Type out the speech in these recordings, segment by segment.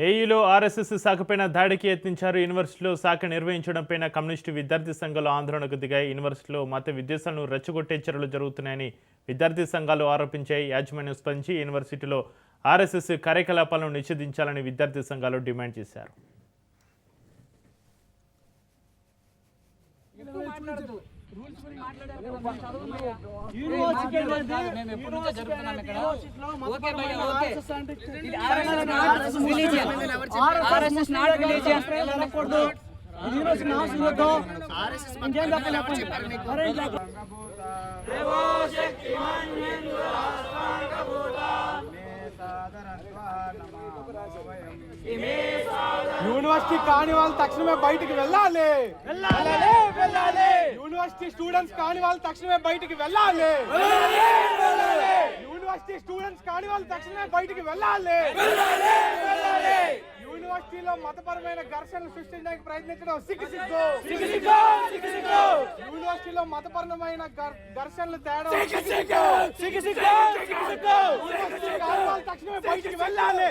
ఏఈలో RSS శాఖపైన దాడికి యత్నించారు. యూనివర్సిటీలో శాఖ నిర్వహించడంపైన కమ్యూనిస్టు విద్యార్థి సంఘాలు ఆందోళనకు దిగాయి. యూనివర్సిటీలో మత విద్వేషాలను రెచ్చగొట్టే చర్యలు జరుగుతున్నాయని విద్యార్థి సంఘాలు ఆరోపించాయి. యాజమాన్యం స్పందించి యూనివర్సిటీలో ఆర్ఎస్ఎస్ కార్యకలాపాలను నిషేధించాలని విద్యార్థి సంఘాలు డిమాండ్ చేశారు. యూనివర్సిటీ కాని వాళ్ళు తక్షణమే బయటికి వెళ్ళాలి. యూనివర్సిటీ స్టూడెంట్స్ కాని వాళ్ళు తక్షణమే బయటికి వెళ్ళాలి. యూనివర్సిటీ స్టూడెంట్స్ కాని వాళ్ళు తక్షణమే బయటికి వెళ్ళాలి. యూనివర్సిటీలో మతపరమైన ఘర్షణలు సృష్టించడానికి ప్రయత్నించడం సిగ్గుసిగ్గు. యూనివర్సిటీలో మతపరమైన ఘర్షణలు తేడా తక్షణమే బయటికి వెళ్ళాలి.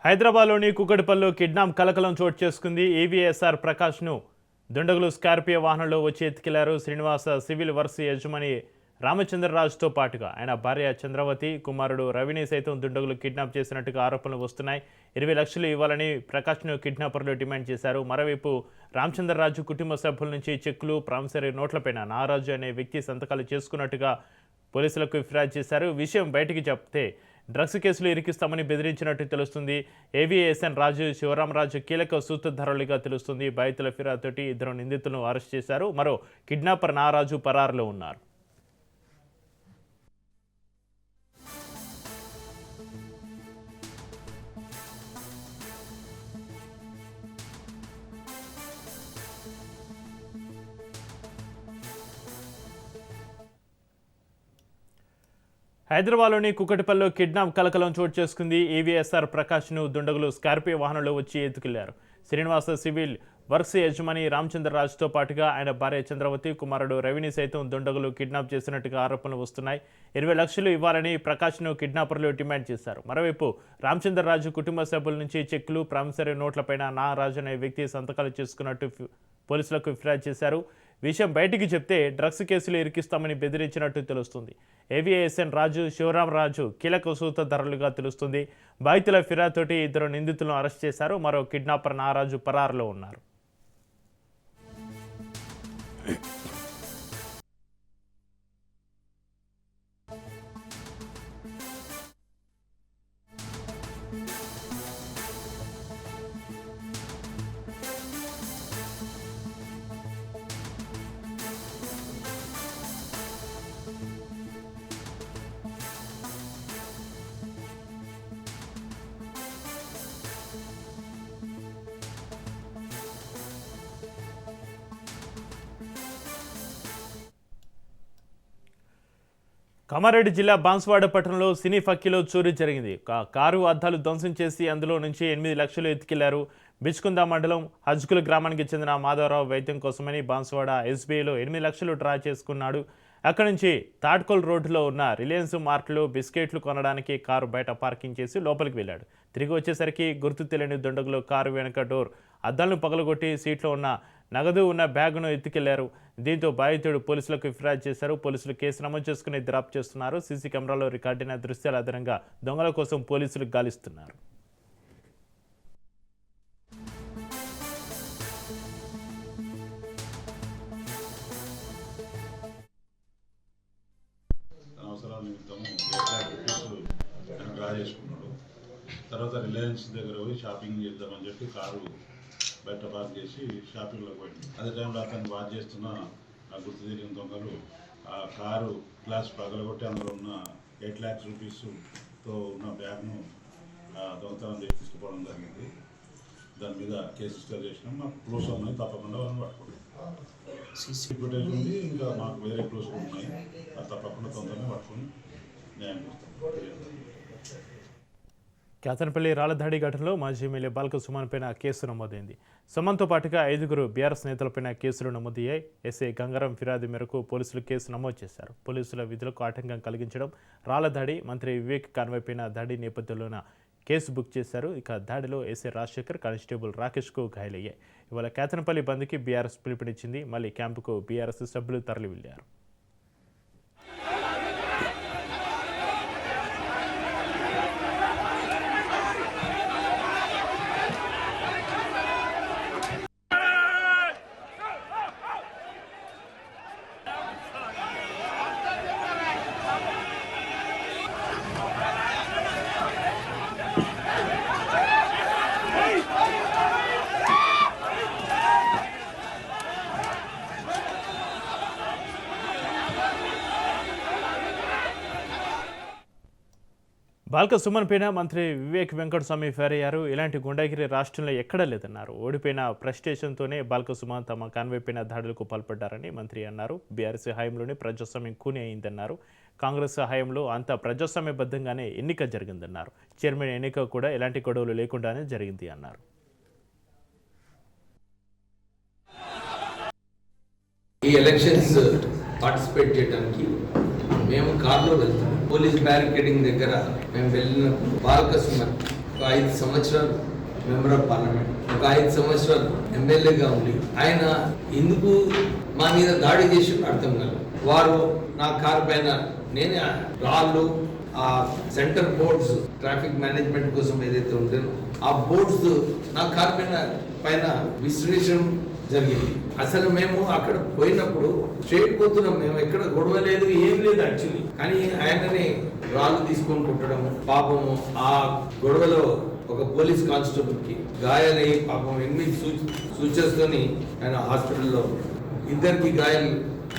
హైదరాబాద్లోని కుకట్పల్లిలో కిడ్నాప్ కలకలం చోటు చేసుకుంది. ఏవీఎస్ఆర్ ప్రకాష్ను దుండగులు స్కార్పియో వాహనంలో వచ్చి ఎత్తుకెళ్లారు. శ్రీనివాస సివిల్ వర్క్స్ యజమాని రామచంద్రరాజుతో పాటుగా ఆయన భార్య చంద్రవతి, కుమారుడు రవిని సైతం దుండగులు కిడ్నాప్ చేసినట్టుగా ఆరోపణలు వస్తున్నాయి. 20 లక్షలు ఇవ్వాలని ప్రకాష్ను కిడ్నాపర్లు డిమాండ్ చేశారు. మరోవైపు రామచంద్రరాజు కుటుంబ సభ్యుల నుంచి చెక్కులు, ప్రామిసరీ నోట్లపైన నారాజు అనే వ్యక్తి సంతకాలు చేసుకున్నట్టుగా పోలీసులకు ఫిర్యాదు చేశారు. విషయం బయటికి చెప్తే డ్రగ్స్ కేసులు ఇరికిస్తామని బెదిరించినట్టు తెలుస్తుంది. ఏవీఎస్ఎన్ రాజు, శివరామరాజు కీలక సూత్రధారులుగా తెలుస్తుంది. బాధితుల ఫిర్యాదుతోటి 2 నిందితులను అరెస్ట్ చేశారు. మరో కిడ్నాపర్ నారాజు పరారులో ఉన్నారు. హైదరాబాద్లోని కుకట్పల్లిలో కిడ్నాప్ కలకలం చోటు చేసుకుంది. ఏవీఎస్ఆర్ ప్రకాష్ను దుండగులు స్కార్పియో వాహనంలో వచ్చి ఎత్తుకెళ్లారు. శ్రీనివాస సివిల్ వర్క్స్ యజమాని రామచంద్రరాజుతో పాటుగా ఆయన భార్య చంద్రవతి, కుమారుడు రవిని సైతం దుండగులు కిడ్నాప్ చేసినట్టుగా ఆరోపణలు వస్తున్నాయి. 20 లక్షలు ఇవ్వాలని ప్రకాష్ను కిడ్నాపర్లు డిమాండ్ చేశారు. మరోవైపు రామచంద్రరాజు కుటుంబ సభ్యుల నుంచి చెక్కులు, ప్రామిసరీ నోట్లపైన నారాజు అనే వ్యక్తి సంతకాలు చేసుకున్నట్టు పోలీసులకు ఫిర్యాదు చేశారు. విషయం బయటికి చెప్తే డ్రగ్స్ కేసులు ఇరికిస్తామని బెదిరించినట్టు తెలుస్తుంది. ఏవీఎస్ఎన్ రాజు, శివరామరాజు కీలక సూత్రధారులుగా తెలుస్తుంది. బాధితుల ఫిర్యాదుతోటి 2 నిందితులను అరెస్ట్ చేశారు. మరో కిడ్నాపర్ నారాజు పరారులో ఉన్నారు. కామారెడ్డి జిల్లా బాన్స్వాడ పట్టణంలో సినీ ఫక్కీలో చోరీ జరిగింది. కారు అద్దాలు ధ్వంసం చేసి అందులో నుంచి 8 లక్షలు ఎత్తుకెళ్లారు. బిచ్కుంద మండలం హజ్కుల గ్రామానికి చెందిన మాధవరావు వైద్యం కోసమని బాన్స్వాడ ఎస్బీఐలో 8 లక్షలు డ్రా చేసుకున్నాడు. అక్కడి నుంచి తాడ్కోల్ రోడ్డులో ఉన్న రిలయన్స్ మార్ట్లో బిస్కెట్లు కొనడానికి కారు బయట పార్కింగ్ చేసి లోపలికి వెళ్ళాడు. తిరిగి వచ్చేసరికి గుర్తు తెలియని దుండగులు కారు వెనుక డోర్ అద్దాలను పగలగొట్టి సీట్లో ఉన్న నగదు ఉన్న బ్యాగును ఎత్తుకెళ్లారు. దీంతో బాధితుడు పోలీసులకు ఫిర్యాదు చేశారు. పోలీసులు కేసు నమోదు చేసుకుని దర్యాప్తు చేస్తున్నారు. సీసీ కెమెరాలో రికార్డైన దృశ్యాల ఆధారంగా దొంగల కోసం పోలీసులు గాలిస్తున్నారు. అవసరాల నిమిత్తము డ్రా చేసుకున్నాడు. తర్వాత రిలయన్స్ దగ్గర పోయి షాపింగ్ చేద్దామని చెప్పి కారు బయట పార్క్ చేసి షాపింగ్లోకి పోయింది. అదే టైంలో అతను వాచ్ చేస్తున్న ఆ గుర్తు తెలియని దొంగలు ఆ కారు గ్లాస్ పగలగొట్టి అందులో ఉన్న 8 lakhs రూపీస్తో ఉన్న బ్యాగ్ను దొంగతనం చేసి తీసుకుపోవడం జరిగింది. దాని మీద కేసు రిజిస్టర్ చేసినాం. మాకు క్లూస్ ఉన్నాయి, తప్పకుండా వాళ్ళని పట్టుకుంటాం. సీసీ ఫుటేజ్ ఉంది, ఇంకా మాకు వేరే క్లూస్ కూడా ఉన్నాయి. అది తప్పకుండా తొందరగా పట్టుకొని న్యాయం చేస్తాం. కేతనపల్లి రాళ్లదాడి ఘటనలో మాజీ ఎమ్మెల్యే బాల్క సుమన్పైన కేసు నమోదైంది. సుమన్తో పాటుగా 5 బీఆర్ఎస్ నేతలపైన కేసులు నమోదయ్యాయి. ఎస్ఐ గంగారం ఫిర్యాదు మేరకు పోలీసులు కేసు నమోదు చేశారు. పోలీసుల విధులకు ఆటంకం కలిగించడం, రాళ్లదాడి, మంత్రి వివేక్ కాన్వాయ్పైన దాడి నేపథ్యంలోన కేసు బుక్ చేశారు. ఇక దాడిలో ఎస్ఐ రాజశేఖర్, కానిస్టేబుల్ రాకేష్కు గాయాలయ్యాయి. ఇవాళ కేతనపల్లి బంద్కి బీఆర్ఎస్ పిలుపునిచ్చింది. మళ్ళీ క్యాంపుకు బీఆర్ఎస్ సభ్యులు తరలి వెళ్లారు. బాల్క సుమన్ పైన మంత్రి వివేక్ వెంకటస్వామి ఫైర్ అయ్యారు. ఇలాంటి గుండాగిరి రాష్ట్రంలో ఎక్కడా లేదన్నారు. ఓడిపోయిన ఫ్రస్ట్రేషన్తోనే బాల్క సుమన్ తమ కాన్వాయ్ పైన దాడులకు పాల్పడ్డారని మంత్రి అన్నారు. బీఆర్ఎస్ హయాంలోనే ప్రజాస్వామ్యం కూని అయిందన్నారు. కాంగ్రెస్ హయాంలో అంతా ప్రజాస్వామ్యబద్ధంగానే ఎన్నిక జరిగిందన్నారు. చైర్మన్ ఎన్నిక కూడా ఎలాంటి గొడవలు లేకుండానే జరిగింది అన్నారు. ఈ ఎలక్షన్స్ పార్టిసిపేట్ చేయడానికి మేము కార్లో వెళ్తాం. పోలీస్ బ్యారికేడింగ్ దగ్గర మేము వెళ్ళినప్పుడు బాల్క సుమన్ ఒక 5 సంవత్సరాలు మెంబర్ ఆఫ్ పార్లమెంట్, ఒక 5 సంవత్సరాలు ఎమ్మెల్యేగా ఉండి ఆయన ఎందుకు మా మీద దాడి చేసి అర్థం కాదు. వారు నా కార్ పైన నేనే రాళ్ళు, ఆ సెంటర్ బోర్డ్స్ ట్రాఫిక్ మేనేజ్మెంట్ కోసం ఏదైతే ఉంటుందో ఆ బోర్డ్స్ నా కార్ పైన విశ్లేషణ జరిగింది. అసలు మేము అక్కడ పోయినప్పుడు స్ట్రేట్ పోతున్నాం, మేము ఎక్కడ గొడవ లేదు, ఏం లేదు యాక్చువల్లీ. కానీ ఆయనని రాళ్ళు తీసుకొని కుట్టడం, పాపము ఆ గొడవలో ఒక పోలీస్ కానిస్టేబుల్ కి గాయాలయ్యి పాపం 8 సూచనతోని ఆయన హాస్పిటల్లో 2 గాయాలు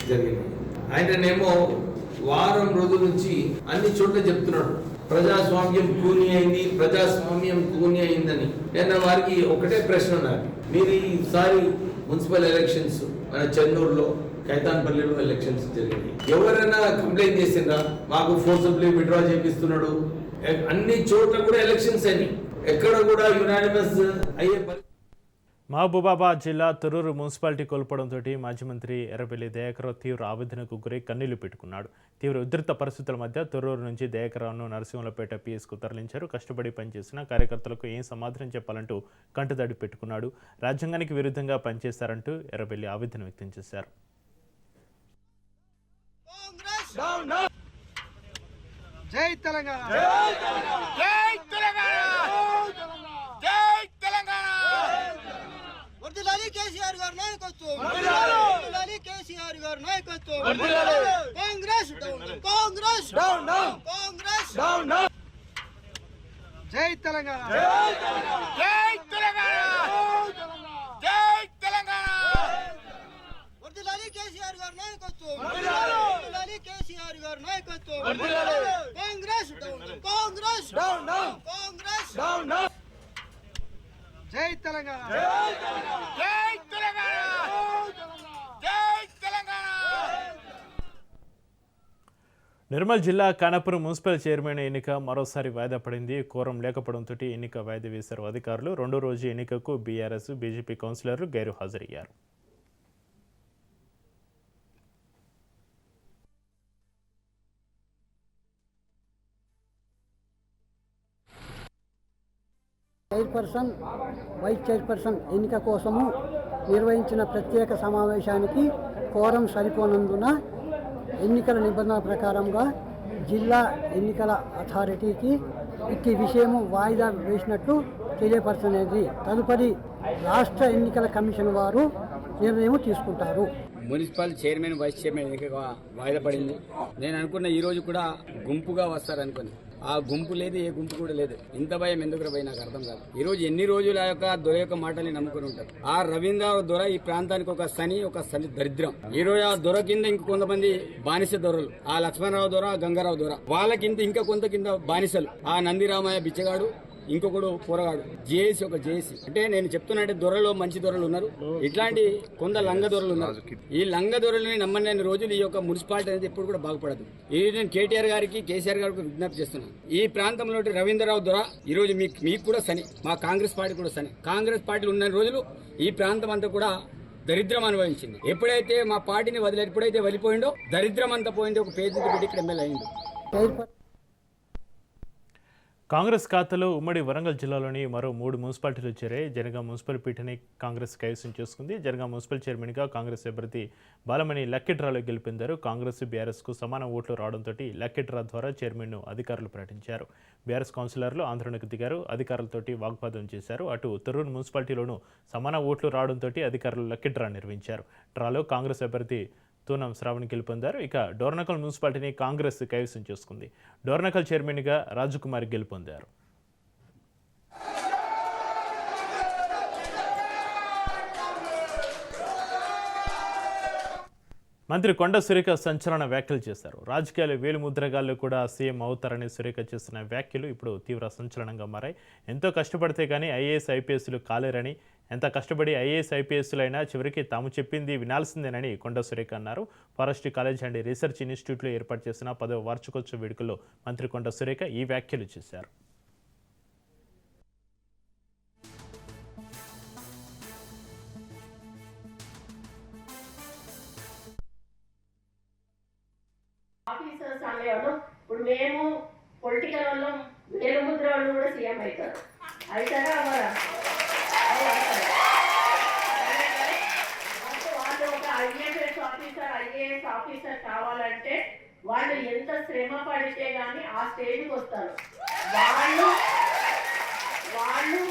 జరిగినాయి. ఆయననేమో వారం రోజుల నుంచి అన్ని చోట్ల చెప్తున్నాడు ప్రజాస్వామ్యం కూని అయింది, ప్రజాస్వామ్యం కూని అయిందని. నేను వారికి ఒకటే ప్రశ్న ఉన్నది, మీరు ఈసారి మున్సిపల్ ఎలక్షన్స్ మన చెన్నూరులో, కైతాన్పల్లిలో ఎలక్షన్స్ జరిగింది, ఎవరైనా కంప్లైంట్ చేసిందా మాకు ఫోర్సబుల్లీ విత్డ్రా చేపిస్తున్నాడు? అన్ని చోట్ల కూడా ఎలక్షన్స్ అయినాయి, ఎక్కడ కూడా యునానిమస్ అయ్యే. మహబూబాబాద్ జిల్లా తొర్రూరు మున్సిపాలిటీ కోల్పోవడంతో మాజీ మంత్రి ఎర్రబెల్లి దయాకర్ తీవ్ర ఆవేదనకు గురై కన్నీళ్లు పెట్టుకున్నాడు. తీవ్ర ఉధృత పరిస్థితుల మధ్య తొర్రూరు నుంచి దయాకర్ను నరసింహులపేట పిఎస్కు తరలించారు. కష్టపడి పనిచేసిన కార్యకర్తలకు ఏం సమాధానం చెప్పాలంటూ కంటతడి పెట్టుకున్నాడు. రాజ్యాంగానికి విరుద్ధంగా పనిచేశారంటూ ఎర్రబెల్లి ఆవేదన వ్యక్తం చేశారు. జై తెలంగాణ, జై తెలంగాణ, జై తెలంగాణ. వర్ధిల్లాలి కేసీఆర్ గారి నాయకత్వం, వర్ధిల్లాలి కేసీఆర్ గారి నాయకత్వం. Congress down, Congress down, Congress down. జై తెలంగాణ, జై తెలంగాణ, జై తెలంగాణ. వర్ధిల్లాలి కేసీఆర్ గారి నాయకత్వం, వర్ధిల్లాలి కేసీఆర్ గారి నాయకత్వం. Congress down, Congress down, Congress down. జై తెలంగాణ, జై తెలంగాణ, జై తెలంగాణ. నిర్మల్ జిల్లా ఖానాపూర్ మున్సిపల్ చైర్మన్ ఎన్నిక మరోసారి వాయిదా పడింది. కోరం లేకపోవడంతో ఎన్నిక వాయిదా వేశారు అధికారులు. రెండో రోజు ఎన్నికకు బీఆర్ఎస్, బీజేపీ కౌన్సిలర్లు గైరు హాజరయ్యారు. చైర్పర్సన్, వైస్ చైర్పర్సన్ ఎన్నిక కోసము నిర్వహించిన ప్రత్యేక సమావేశానికి కోరం సరిపోనందున ఎన్నికల నిబంధనల ప్రకారంగా జిల్లా ఎన్నికల అథారిటీకి ఇట్టి విషయము వాయిదా వేసినట్లు తెలియపరచనేది. తదుపరి రాష్ట్ర ఎన్నికల కమిషన్ వారు నిర్ణయం తీసుకుంటారు. మున్సిపల్ చైర్మన్, వైస్ చైర్మన్ ఎన్నిక వాయిదా పడింది. నేను అనుకున్న ఈ రోజు కూడా గుంపుగా వస్తారనుకుని, ఆ గుంపు లేదు, ఏ గుంపు కూడా లేదు. ఇంత భయం ఎందుకు భయ నాకు అర్థం కాదు. ఈ రోజు ఎన్ని రోజులు ఆ యొక్క దొర యొక్క మాటల్ని నమ్ముకుని ఉంటారు. ఆ రవీంద్ర దొర ఈ ప్రాంతానికి ఒక శని, ఒక శని దరిద్రం. ఈ రోజు ఆ దొర కింద ఇంక కొంతమంది బానిస దొరలు, ఆ లక్ష్మణరావు దొర, గంగారావు దొర, వాళ్ళ కింద ఇంకా కొంత కింద బానిసలు, ఆ నందిరామయ్య బిచ్చగాడు, ఇంకొకడు పోరగాడు, జేఏసీ, ఒక జేఏసీ. అంటే నేను చెప్తున్నట్టే దొరలో మంచి దొరలు ఉన్నారు, ఇట్లాంటి కొంత లంగ దొరలు ఉన్నారు. ఈ లంగ దొరలని నమ్మని రోజులు ఈ యొక్క మున్సిపాలిటీ అనేది ఎప్పుడు కూడా బాగుపడదు. ఈ రోజు నేను కేటీఆర్ గారికి, కేసీఆర్ గారికి విజ్ఞప్తి చేస్తున్నాను. ఈ ప్రాంతంలో రవీంద్రరావు దొర ఈ రోజు మీకు కూడా శని, మా కాంగ్రెస్ పార్టీ కూడా శని. కాంగ్రెస్ పార్టీలు ఉన్న రోజులు ఈ ప్రాంతం అంతా కూడా దరిద్రం అనుభవించింది. ఎప్పుడైతే మా పార్టీని ఎప్పుడైతే వెళ్ళిపోయిండో దరిద్రం అంతా పోయింది. ఒక పేద బిడ్డ ఇక్కడ ఎమ్మెల్యే అయింది. కాంగ్రెస్ ఖాతాలో ఉమ్మడి వరంగల్ జిల్లాలోని మరో 3 మున్సిపాలిటీలు చేరాయి. జనగాం మున్సిపల్ పీఠని కాంగ్రెస్ కైవసం చేసుకుంది. జనగాం మున్సిపల్ చైర్మన్గా కాంగ్రెస్ అభ్యర్థి బాలమణి లక్కీ డ్రాలో గెలుపొందారు. కాంగ్రెస్, బీఆర్ఎస్కు సమాన ఓట్లు రావడంతో లక్కీ డ్రా ద్వారా చైర్మన్ను అధికారులు ప్రకటించారు. బీఆర్ఎస్ కౌన్సిలర్లు ఆందోళనకు దిగారు, అధికారులతోటి వాగ్వాదం చేశారు. అటు తొర్రూరు మున్సిపాలిటీలోనూ సమాన ఓట్లు రావడంతో అధికారులు లక్కీ డ్రా నిర్వహించారు. డ్రాలో కాంగ్రెస్ అభ్యర్థి తూనం శ్రావణ్ గెలుపొందారు. ఇక డోర్నకల్ మున్సిపాలిటీని కాంగ్రెస్ కైవసం చేసుకుంది. డోర్నకల్ చైర్మన్గా రాజకుమారి గెలుపొందారు. మంత్రి కొండ సురేఖ సంచలన వ్యాఖ్యలు చేశారు. రాజకీయాలు వేలుముద్రగాళ్ళు కూడా సీఎం అవుతారని సురేఖ చేస్తున్న వ్యాఖ్యలు ఇప్పుడు తీవ్ర సంచలనంగా మారాయి. ఎంతో కష్టపడితే కానీ ఐఏఎస్, ఐపీఎస్లు కాలేరని, ఎంత కష్టపడి ఐఏఎస్, ఐపీఎస్లు అయినా చివరికి తాము చెప్పింది వినాల్సిందేనని కొండ సురేఖ అన్నారు. ఫారెస్ట్ కాలేజ్ అండ్ రీసెర్చ్ ఇన్స్టిట్యూట్లో ఏర్పాటు చేసిన 10వ వార్షికోత్సవ వేడుకల్లో మంత్రి కొండ సురేఖ ఈ వ్యాఖ్యలు చేశారు. ఆఫీసర్స్ అనేవాళ్ళు ఇప్పుడు మేము పొలిటికల్ వాళ్ళు, వేలుముద్ర వాళ్ళు కూడా సీఎం అవుతారు. అవుతారా అవ్వరా? వాళ్ళు ఒక ఐఏఎస్ ఆఫీసర్ కావాలంటే వాళ్ళు ఎంత శ్రమ పడితే కానీ ఆ స్టేజ్కి వస్తారు. వాళ్ళు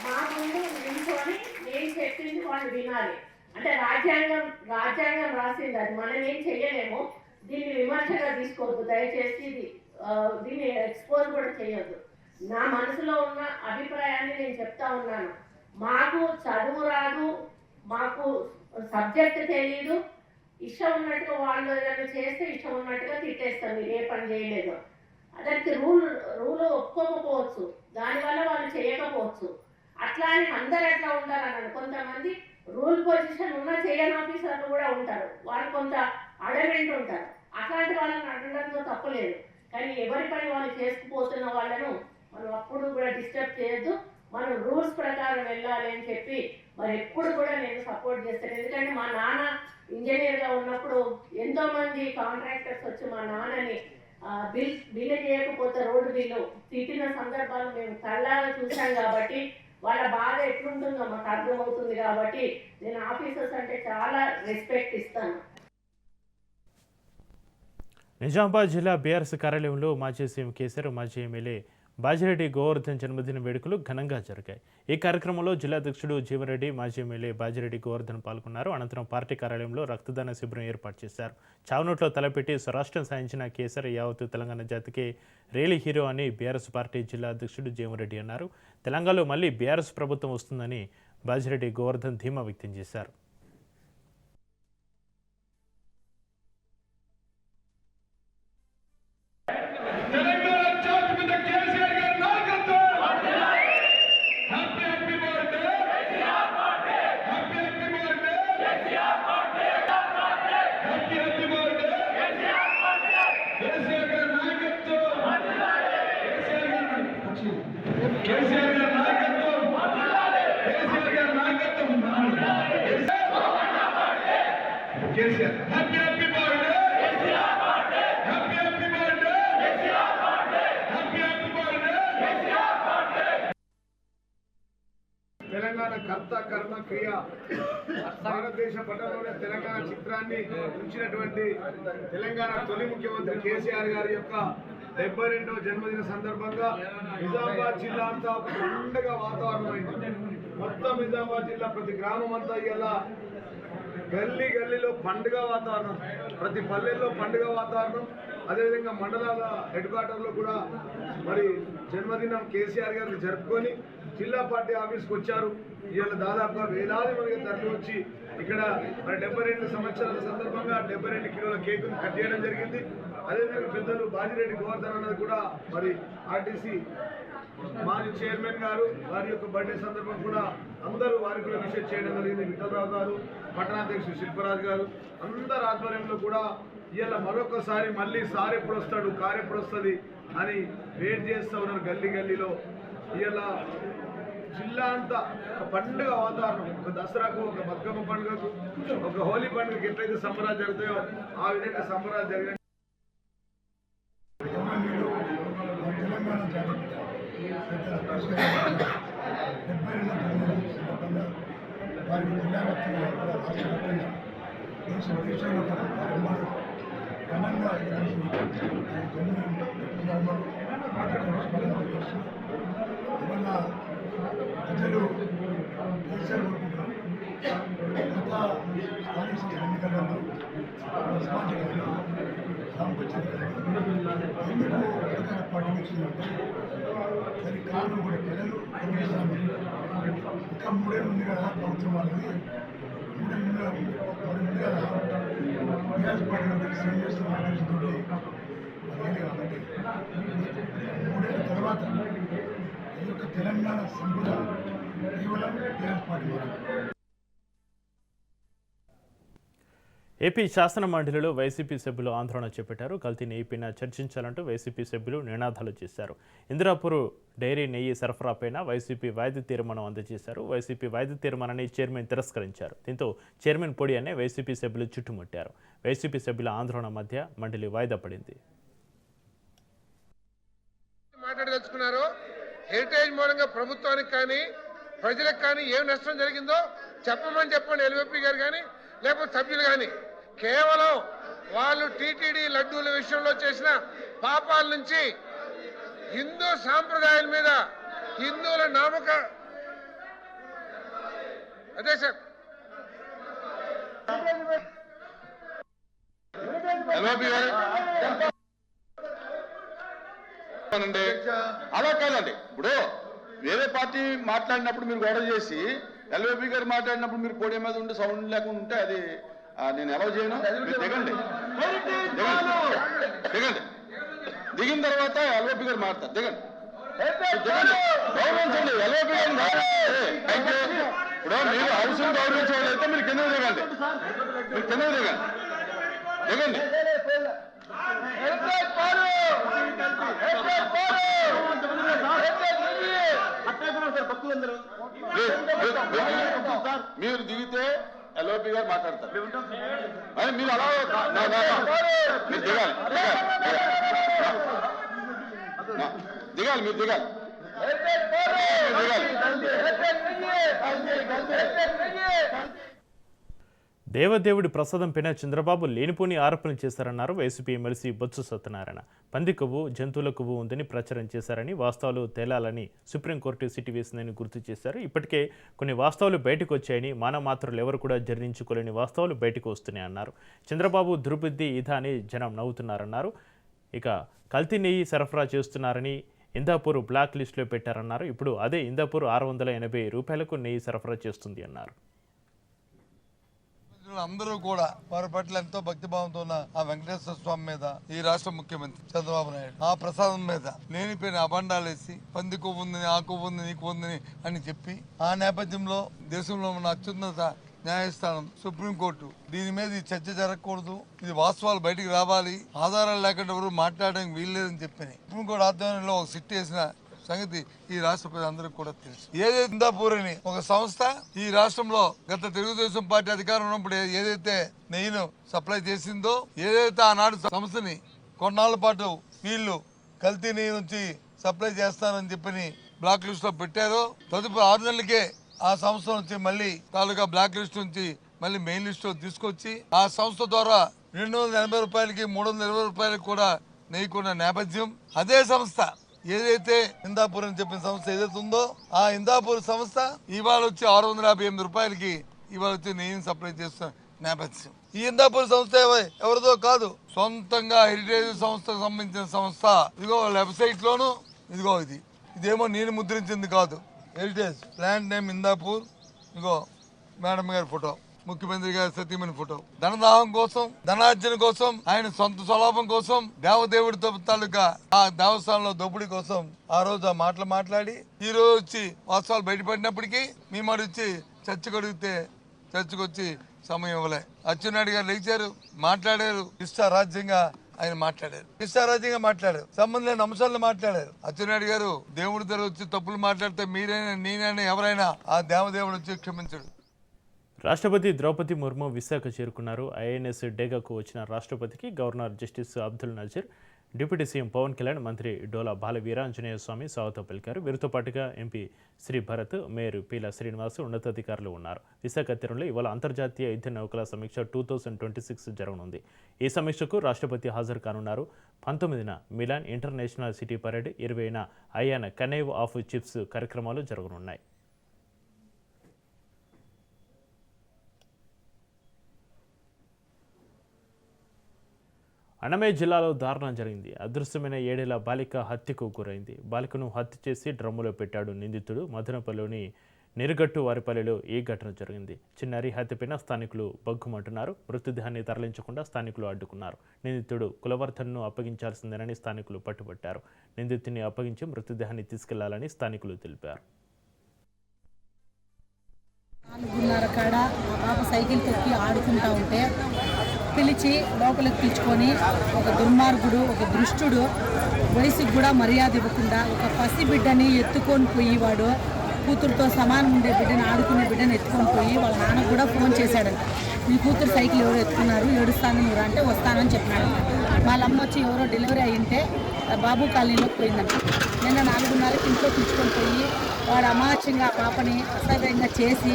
మా ముందు నిల్చొని నేను చెప్పింది వాళ్ళు వినాలి. అంటే రాజ్యాంగం రాసింది, అది మనం ఏం చెయ్యలేము. దీన్ని విమర్శగా తీసుకోవద్దు దయచేసి, దీన్ని ఎక్స్పోజ్ కూడా చేయొద్దు. నా మనసులో ఉన్న అభిప్రాయాన్ని నేను చెప్తా ఉన్నాను. మాకు చదువు రాదు, మాకు సబ్జెక్ట్ తెలియదు, ఇష్టం ఉన్నట్టుగా వాళ్ళు ఏదైనా చేస్తే ఇష్టం ఉన్నట్టుగా తిట్టేస్తాం, మీరు ఏ పని చేయలేదు. దానికి రూల్ ఒప్పుకోకపోవచ్చు, దానివల్ల వాళ్ళు చేయకపోవచ్చు. అట్లా అని అందరు ఎట్లా ఉంటారన్నాను. కొంతమంది రూల్ పొజిషన్ ఉన్న చేయని ఆఫీసర్లు కూడా ఉంటారు, వాళ్ళు కొంత అడమెంట్ ఉంటారు. అట్లాంటి వాళ్ళని అడగడంతో తప్పలేదు, కానీ ఎవరి పని వాళ్ళు చేసుకుపోతున్న వాళ్ళను మనం అప్పుడు కూడా డిస్టర్బ్ చేయొద్దు. మనం రూల్స్ ప్రకారం వెళ్ళాలి అని చెప్పి మరి ఎప్పుడు కూడా నేను సపోర్ట్ చేస్తాను. ఎందుకంటే మా నాన్న ఇంజనీర్గా ఉన్నప్పుడు ఎంతోమంది కాంట్రాక్టర్స్ వచ్చి మా నాన్నని బిల్లు చేయకపోతే రోడ్డు బిల్లు తిట్టిన సందర్భాలు మేము కళ్ళాగా చూసాం. కాబట్టి వాళ్ళ బాధ ఎట్లుంటుందో మాకు అర్థమవుతుంది. కాబట్టి నేను ఆఫీసర్స్ అంటే చాలా రెస్పెక్ట్ ఇస్తాను. నిజామాబాద్ జిల్లా బీఆర్ఎస్ కార్యాలయంలో మాజీ సీఎం కేసీఆర్, మాజీ ఎమ్మెల్యే బాజిరెడ్డి గోవర్ధన్ జన్మదిన వేడుకలు ఘనంగా జరిగాయి. ఈ కార్యక్రమంలో జిల్లా అధ్యక్షుడు జీవరెడ్డి, మాజీ ఎమ్మెల్యే బాజిరెడ్డి గోవర్ధన్ పాల్గొన్నారు. అనంతరం పార్టీ కార్యాలయంలో రక్తదాన శిబిరం ఏర్పాటు చేశారు. చావునోట్లో తలపెట్టి స్వరాష్ట్రం సాధించిన కేసీఆర్ యావత్తు తెలంగాణ జాతికి రేలి హీరో అని బీఆర్ఎస్ పార్టీ జిల్లా అధ్యక్షుడు జీవరెడ్డి అన్నారు. తెలంగాణలో మళ్లీ బీఆర్ఎస్ ప్రభుత్వం వస్తుందని బాజిరెడ్డి గోవర్ధన్ ధీమా వ్యక్తం చేశారు. కర్త కర్మ క్రియ భారతదేశ పటంలోనే తెలంగాణ చిత్రాన్ని ఉంచినటువంటి తెలంగాణ తొలి ముఖ్యమంత్రి కేసీఆర్ గారి యొక్క 72వ జన్మదిన సందర్భంగా నిజామాబాద్ జిల్లా అంతా ఒక పండుగ వాతావరణం అయింది. మొత్తం నిజామాబాద్ జిల్లా ప్రతి గ్రామం అంతా ఇలా గల్లీ గల్లీలో పండుగ వాతావరణం, ప్రతి పల్లెల్లో పండుగ వాతావరణం. అదేవిధంగా మండలాల హెడ్ క్వార్టర్లో కూడా మరి జన్మదినం కేసీఆర్ గారిని జరుపుకొని జిల్లా పార్టీ ఆఫీస్కి వచ్చారు. ఇవాళ దాదాపుగా వేలాది మందికి తరలి వచ్చి ఇక్కడ మరి 72 సంవత్సరాల సందర్భంగా 72 కిలోల కేకును కట్ చేయడం జరిగింది. అదేవిధంగా పెద్దలు బాజిరెడ్డి గోవర్ధన్ అన్నది కూడా మరి ఆర్టీసీ మాజీ చైర్మన్ గారు వారి యొక్క బర్త్డే సందర్భం కూడా అందరూ వారికి కూడా విషయం చేయడం జరిగింది. విఠలరావు గారు, పట్టణాధ్యక్షుడు శిల్పరాజు గారు, అందరి ఆధ్వర్యంలో కూడా ఇవాళ మరొకసారి మళ్ళీ సార్ ఎప్పుడు వస్తాడు, కారు ఎప్పుడు వస్తుంది అని వెయిట్ చేస్తూ ఉన్నారు గల్లీ గల్లీలో. ఇవాళ జిల్లా అంతా ఒక పండుగ వాతావరణం, ఒక దసరాకు, ఒక బతుకమ్మ పండుగకు, ఒక హోలీ పండుగకి ఎట్లయితే సంబరాలు జరుగుతాయో ఆ విధంగా సంబరాలు జరిగాయి. ప్రజలు కేసీఆర్ కోరుకుంటున్నారు. గత స్థానిక సంస్థల ఎన్నికలలో సామాజికంగా సాంపత్యంగా ఎందుకు అధికార పార్టీ వచ్చిందంటే దాని కారణం కూడా ప్రజలు గమనిస్తాము. ఇంకా 3 ఏళ్ళు ఉంది కదా ప్రభుత్వం వాళ్ళది, 3 ఉంది కదా టీఆర్ఎస్ పార్టీ సేమ్ చేస్తున్న ఉద్దేశంతో అదేది కాబట్టి 3 ఏళ్ళ తర్వాత ఈ యొక్క తెలంగాణ సంపద కేవలం టీఆర్ఎస్ పార్టీ మాత్రమే. ఏపీ శాసన మండలిలో వైసీపీ సభ్యులు ఆందోళన చేపట్టారు. కల్తీ నెయ్యిపైన చర్చించాలంటూ వైసీపీ సభ్యులు నినాదాలు చేశారు. ఇందిరాపూర్ డైరీ నెయ్యి సరఫరాపైన వైసీపీ వాయిదా తీర్మానం అందజేశారు. వైసీపీ వాయిదా తీర్మానాన్ని చైర్మన్ తిరస్కరించారు. దీంతో చైర్మన్ పొడి అనే వైసీపీ సభ్యులు చుట్టుముట్టారు. వైసీపీ సభ్యుల ఆందోళన మధ్య మండలి వాయిదా పడింది. మాట్లాడదలుచుకున్నారు. హెరిటేజ్ మూలంగా ప్రభుత్వానికి కానీ ప్రజలకు కానీ ఏం నష్టం జరిగిందో చెప్పండి ఎల్వీపీ గారు కానీ లేకపోతే సభ్యులు కానీ. కేవలం వాళ్ళు టీటీడీ లడ్డూల విషయంలో చేసిన పాపాల నుంచి హిందూ సాంప్రదాయాల మీద హిందువుల అదే సార్ అలా కాదండి. ఇప్పుడు వేరే పార్టీ మాట్లాడినప్పుడు మీరు గొడవ చేసి ఎల్వీపీ గారు మాట్లాడినప్పుడు మీరు పోడియం మీద ఉండి సౌండ్ లేకుండా ఉంటే అది నేను ఎలా చేయను. మీరు దిగండి, దిగిన తర్వాత ఎల్వీపీ గారు మాట్లాడతారు. దిగండి, గౌరవించండి ఎల్వీపీ గారు. ఇప్పుడు మీరు హౌసింగ్ గౌరవించే వాళ్ళైతే మీరు కింద దిగండి, దిగండి. మీరు దిగితే ఎల్ఓపి గారు మాట్లాడతారు. మీరు అలా మీరు దిగాలి, మీరు దిగాలి. దేవదేవుడి ప్రసాదంపైన చంద్రబాబు లేనిపోని ఆరోపణలు చేశారన్నారు వైసీపీ ఎమ్మెల్సీ బొత్స సత్యనారాయణ. పంది కొవ్వు జంతువుల కొవ్వు ఉందని ప్రచారం చేశారని, వాస్తవాలు తేలాలని సుప్రీంకోర్టు సిటీ వేసిందని గుర్తు చేశారు. ఇప్పటికే కొన్ని వాస్తవాలు బయటకు వచ్చాయని, మానమాత్రులు ఎవరు కూడా జీర్ణించుకోలేని వాస్తవాలు బయటకు వస్తున్నాయి అన్నారు. చంద్రబాబు దుర్బుద్ధి ఇదా అని జనం నవ్వుతున్నారన్నారు. ఇక కల్తీ నెయ్యి సరఫరా చేస్తున్నారని ఇందాపూర్ బ్లాక్ లిస్టులో పెట్టారన్నారు. ఇప్పుడు అదే ఇందాపూర్ 680 రూపాయలకు నెయ్యి సరఫరా చేస్తుంది అన్నారు. అందరూ కూడా వారి పట్ల ఎంతో భక్తిభావంతో ఉన్న ఆ వెంకటేశ్వర స్వామి మీద ఈ రాష్ట్ర ముఖ్యమంత్రి చంద్రబాబు నాయుడు ఆ ప్రసాదం మీద లేనిపోయిన అబండాలు వేసి పంది కొవ్వు ఉందని, ఆ కొవ్వు ఉంది, ఈ కొవ్వు ఉందని అని చెప్పి ఆ నేపథ్యంలో దేశంలో ఉన్న అత్యున్నత న్యాయస్థానం సుప్రీంకోర్టు దీని మీద ఈ చర్చ జరగకూడదు, ఇది వాస్తవాలు బయటికి రావాలి, ఆధారాలు లేకుండా ఎవరు మాట్లాడడానికి వీల్లేదని చెప్పి సుప్రీంకోర్టు ఆధ్వర్యంలో ఒక సిట్ వేసిన సంగతి ఈ రాష్ట్ర ప్రజలందరికీ కూడా తెలుసు. ఏదైతే ఇందాపూర్ అని ఒక సంస్థ ఈ రాష్ట్రంలో గత తెలుగుదేశం పార్టీ అధికారం ఉన్నప్పుడు ఏదైతే నెయ్యిను సప్లై చేసిందో, ఏదైతే ఆనాడు సంస్థని కొన్నాళ్ల పాటు వీళ్ళు కల్తీ నెయ్యి నుంచి సప్లై చేస్తారని చెప్పని బ్లాక్ లిస్ట్ లో పెట్టారో, తదుపరి 6 నెలలకే ఆ సంస్థ నుంచి మళ్ళీ తాలూకా బ్లాక్ లిస్ట్ నుంచి మళ్ళీ మెయిన్ లిస్ట్ తీసుకొచ్చి ఆ సంస్థ ద్వారా 280 రూపాయలకి 320 రూపాయలకి కూడా నెయ్యకున్న నేపథ్యం. అదే సంస్థ ఏదైతే ఇందాపూర్ అని చెప్పిన సంస్థ ఏదైతే ఉందో ఆ ఇందాపూర్ సంస్థ ఇవాళ వచ్చి 658 రూపాయలకి ఇవాళ వచ్చి నెయ్యిని సప్లై చేస్తున్న నేపథ్యం. ఈ ఇందాపూర్ సంస్థ ఎవరిదో కాదు, సొంతంగా హెరిటేజ్ సంస్థకు సంబంధించిన సంస్థ. ఇదిగో వెబ్సైట్ లోను ఇదిగో ఇదేమో నేను ముద్రించింది కాదు, హెరిటేజ్ ప్లాంట్ నేమ్ ఇందాపూర్. ఇదిగో మేడం గారి ఫోటో, ముఖ్యమంత్రి గారి సతీమణి ఫోటో. ధనదాహం కోసం, ధనార్జన కోసం, ఆయన సొంత స్వలాభం కోసం, దేవదేవుడి తాలూకా ఆ దేవస్థానంలో దోపిడీ కోసం ఆ రోజు ఆ మాటలు మాట్లాడి ఈ రోజు వచ్చి వాస్తవాలు బయటపడినప్పటికీ మీ మాట వచ్చి చర్చకు అడిగితే చర్చకు వచ్చి సమయం ఇవ్వలే. అచ్చెన్నాయుడు గారు లేచారు, మాట్లాడారు, ఇష్టారాజ్యంగా ఆయన మాట్లాడారు, ఇష్టారాజ్యంగా మాట్లాడారు, సంబంధం లేని అంశాలను మాట్లాడారు. అచ్చెన్నాయుడు గారు దేవుడి దగ్గర వచ్చి తప్పులు మాట్లాడితే మీరైనా నేనైనా ఎవరైనా ఆ దేవదేవుడు వచ్చి క్షమించడు. రాష్ట్రపతి ద్రౌపది ముర్ము విశాఖ చేరుకున్నారు. ఐఎన్ఎస్ డేగాకు వచ్చిన రాష్ట్రపతికి governor justice Abdul Nazeer, deputy CM Pawan Kalyan, మంత్రి డోలా బాల వీరాంజనేయ స్వామి స్వాగతం పలికారు. వీరితో పాటుగా ఎంపీ శ్రీ భరత్, మేయర్ పీల శ్రీనివాస్, ఉన్నతాధికారులు ఉన్నారు. విశాఖ తీరంలో ఇవాళ అంతర్జాతీయ యుద్ధ నౌకల సమీక్ష 2026 జరగనుంది. ఈ సమీక్షకు రాష్ట్రపతి హాజరు కానున్నారు. 19న మిలాన్ ఇంటర్నేషనల్ సిటీ పరేడ్, 20న అయాన్ కనేవ్ ఆఫ్ చిప్స్ కార్యక్రమాలు జరగనున్నాయి. అన్నమయ్య జిల్లాలో దారుణం జరిగింది. అదృశ్యమైన 7 ఏళ్ల బాలిక హత్యకు గురైంది. బాలికను హత్య చేసి డ్రమ్ములో పెట్టాడు నిందితుడు. మదనపల్లిలోని నిరుగట్టు వారిపల్లిలో ఈ ఘటన జరిగింది. చిన్నారి హత్యపైన స్థానికులు బగ్గుమంటున్నారు. మృతదేహాన్ని తరలించకుండా స్థానికులు అడ్డుకున్నారు. నిందితుడు కులవర్ధన్ను అప్పగించాల్సిందేనని స్థానికులు పట్టుబట్టారు. నిందితుడిని అప్పగించి మృతదేహాన్ని తీసుకెళ్లాలని స్థానికులు తెలిపారు. 4:30 కాడ ఆ పాప సైకిల్ తొక్కి ఆడుకుంటా ఉంటే పిలిచి లోపలికి పిలుచుకొని ఒక దుర్మార్గుడు, ఒక దుష్టుడు, వయసుకు కూడా మర్యాద ఇవ్వకుండా ఒక పసి బిడ్డని ఎత్తుకొని పోయి, వాడు కూతురుతో సమానం ఉండే బిడ్డని, ఆడుకునే బిడ్డని ఎత్తుకొని పోయి వాళ్ళ నాన్నకు కూడా ఫోన్ చేశాడంట. మీ కూతురు సైకిల్ ఎవరో ఎత్తుకున్నారు, ఏడుస్తాను మీరు అంటే వస్తానని చెప్పినాడు. వాళ్ళమ్మ వచ్చి ఎవరో డెలివరీ అయ్యింటే బాబు కాలనీలోకి పోయిందంట. నిన్న 4:30కి ఇంట్లో పిలుచుకొని పోయి వాడు అమాచ్యంగా ఆ పాపని అసహ్యంగా చేసి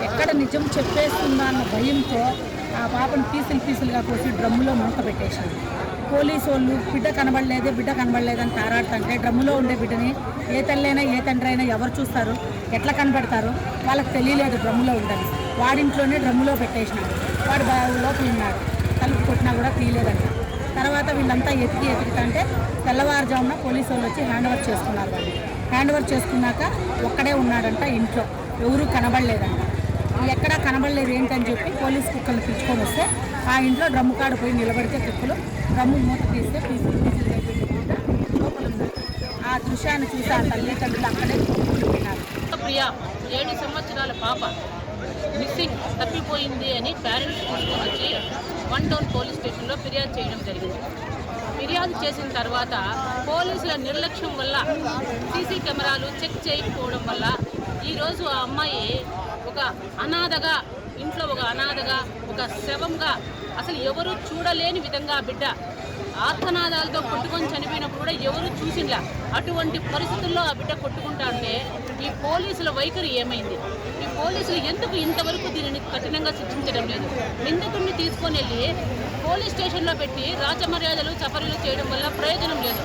ఎక్కడ నిజం చెప్పేస్తుందా అన్న భయంతో ఆ పాపను పీసులుగా కోసి డ్రమ్ములో మూత పెట్టేసింది. పోలీసు వాళ్ళు బిడ్డ కనబడలేదని తారాడుతుంటే డ్రమ్ములో ఉండే బిడ్డని ఏ తల్లైనా ఏ తండ్రి అయినా ఎవరు చూస్తారు, ఎట్లా కనబడతారు, వాళ్ళకి తెలియలేదు డ్రమ్ములో ఉండదు. వాడింట్లోనే డ్రమ్ములో పెట్టేసినాడు. వాడు లోపల ఉన్నాడు, తలుపు కొట్టినా కూడా తీయలేదంట. తర్వాత వీళ్ళంతా ఎతికితే తెల్లవారుజామున పోలీసు వాళ్ళు వచ్చి హ్యాండ్ ఓవర్ చేసుకున్నారు. వాళ్ళు హ్యాండ్ ఓవర్ చేసుకున్నాక ఒక్కడే ఉన్నాడంట ఇంట్లో, ఎవరూ కనబడలేదంట. ఎక్కడా కనబడలేదు ఏంటని చెప్పి పోలీస్ కుక్కలు పిలుచుకొని వస్తే ఆ ఇంట్లో డ్రమ్ము కాడ పోయి నిలబడితే కుక్కలు డ్రమ్ము మూత తీస్తే పీసులు లోపల ఉంది. ఆ దృశ్యాన్ని చూసి ఆ తల్లిదండ్రులు అక్కడే కూలిపోయినారు. ప్రియా 7 సంవత్సరాల పాప మిస్సింగ్, తప్పిపోయింది అని పేరెంట్స్ తీసుకొని వచ్చి 1 టౌన్ పోలీస్ స్టేషన్లో ఫిర్యాదు చేయడం జరిగింది. ఫిర్యాదు చేసిన తర్వాత పోలీసుల నిర్లక్ష్యం వల్ల, సీసీ కెమెరాలు చెక్ చేయకపోవడం వల్ల ఈరోజు ఆ అమ్మాయి ఒక అనాథగా, ఇంట్లో ఒక అనాథగా, ఒక శవంగా, అసలు ఎవరు చూడలేని విధంగా బిడ్డ ఆర్తనాదాలతో కొట్టుకొని చనిపోయినప్పుడు కూడా ఎవరు చూసిండ్లా. అటువంటి పరిస్థితుల్లో ఆ బిడ్డ కొట్టుకుంటా ఉంటే ఈ పోలీసుల వైఖరి ఏమైంది? ఈ పోలీసులు ఎందుకు ఇంతవరకు దీనిని కఠినంగా శిక్షించడం లేదు? నిందితుడిని తీసుకొని వెళ్ళి పోలీస్ స్టేషన్లో పెట్టి రాజమర్యాదలు చపర్యలు చేయడం వల్ల ప్రయోజనం లేదు.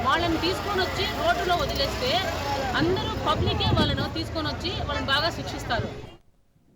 వాళ్ళని తీసుకొని వచ్చి రోడ్డులో వదిలేస్తే అందరూ పబ్లికే వాళ్ళను తీసుకొని వచ్చి వాళ్ళని బాగా శిక్షిస్తారు.